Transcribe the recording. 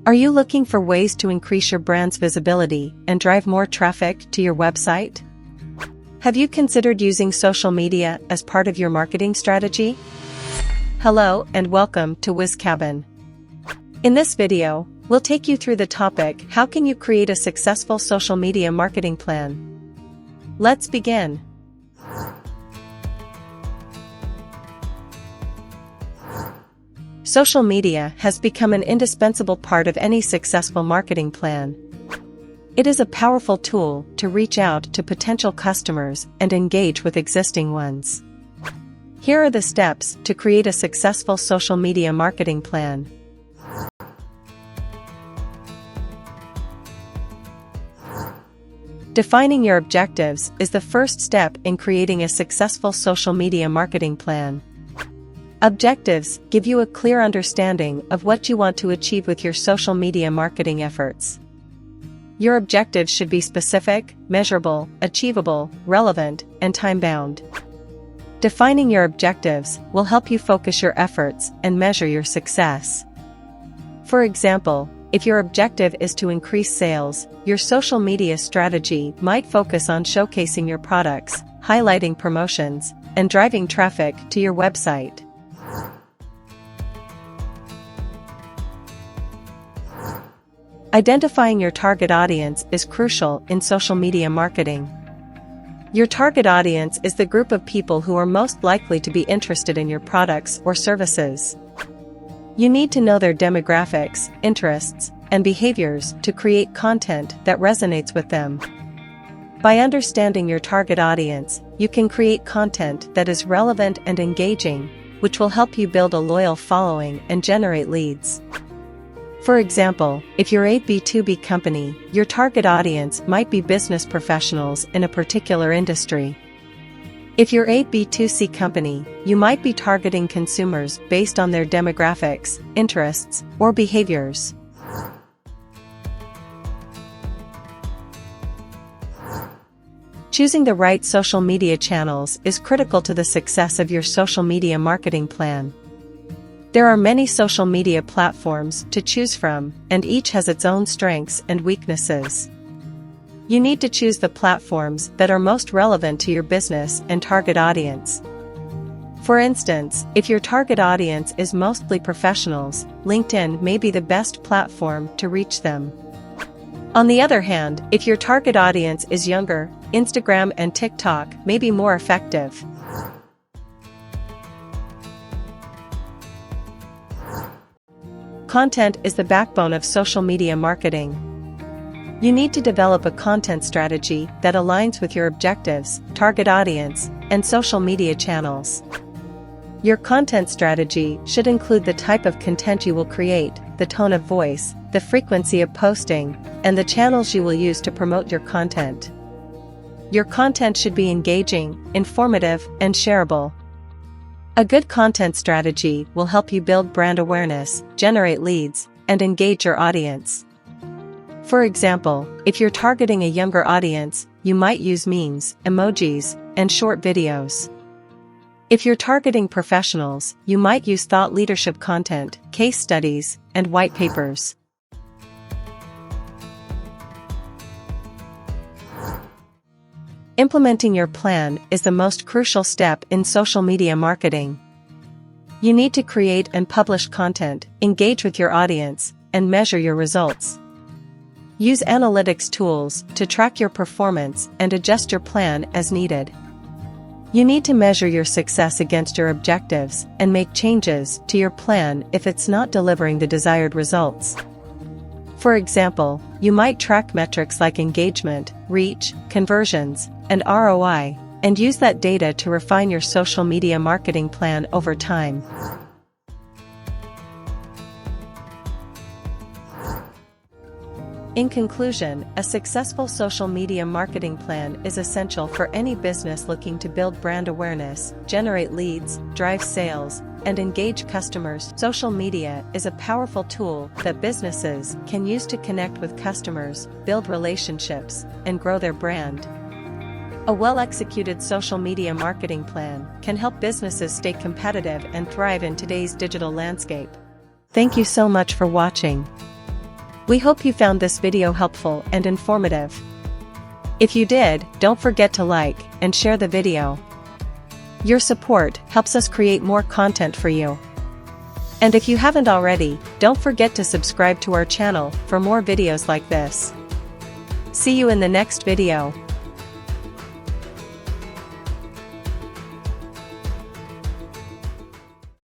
Are you looking for ways to increase your brand's visibility and drive more traffic to your website? Have you considered using social media as part of your marketing strategy? Hello and welcome to Wizcabin. In this video, we'll take you through the topic: how can you create a successful social media marketing plan? Let's begin. Social media has become an indispensable part of any successful marketing plan. It is a powerful tool to reach out to potential customers and engage with existing ones. Here are the steps to create a successful social media marketing plan. Defining your objectives is the first step in creating a successful social media marketing plan. Objectives give you a clear understanding of what you want to achieve with your social media marketing efforts. Your objectives should be specific, measurable, achievable, relevant, and time-bound. Defining your objectives will help you focus your efforts and measure your success. For example, if your objective is to increase sales, your social media strategy might focus on showcasing your products, highlighting promotions, and driving traffic to your website. Identifying your target audience is crucial in social media marketing. Your target audience is the group of people who are most likely to be interested in your products or services. You need to know their demographics, interests, and behaviors to create content that resonates with them. By understanding your target audience, you can create content that is relevant and engaging, which will help you build a loyal following and generate leads. For example, if you're a B2B company, your target audience might be business professionals in a particular industry. If you're a B2C company, you might be targeting consumers based on their demographics, interests, or behaviors. Choosing the right social media channels is critical to the success of your social media marketing plan. There are many social media platforms to choose from, and each has its own strengths and weaknesses. You need to choose the platforms that are most relevant to your business and target audience. For instance, if your target audience is mostly professionals, LinkedIn may be the best platform to reach them. On the other hand, if your target audience is younger, Instagram and TikTok may be more effective. Content is the backbone of social media marketing. You need to develop a content strategy that aligns with your objectives, target audience, and social media channels. Your content strategy should include the type of content you will create, the tone of voice, the frequency of posting, and the channels you will use to promote your content. Your content should be engaging, informative, and shareable. A good content strategy will help you build brand awareness, generate leads, and engage your audience. For example, if you're targeting a younger audience, you might use memes, emojis, and short videos. If you're targeting professionals, you might use thought leadership content, case studies, and white papers. Implementing your plan is the most crucial step in social media marketing. You need to create and publish content, engage with your audience, and measure your results. Use analytics tools to track your performance and adjust your plan as needed. You need to measure your success against your objectives and make changes to your plan if it's not delivering the desired results. For example, you might track metrics like engagement, reach, conversions, and ROI, and use that data to refine your social media marketing plan over time. In conclusion, a successful social media marketing plan is essential for any business looking to build brand awareness, generate leads, drive sales, and engage customers. Social media is a powerful tool that businesses can use to connect with customers, build relationships, and grow their brand. A well-executed social media marketing plan can help businesses stay competitive and thrive in today's digital landscape. Thank you so much for watching. We hope you found this video helpful and informative. If you did, don't forget to like and share the video. Your support helps us create more content for you. And if you haven't already, don't forget to subscribe to our channel for more videos like this. See you in the next video.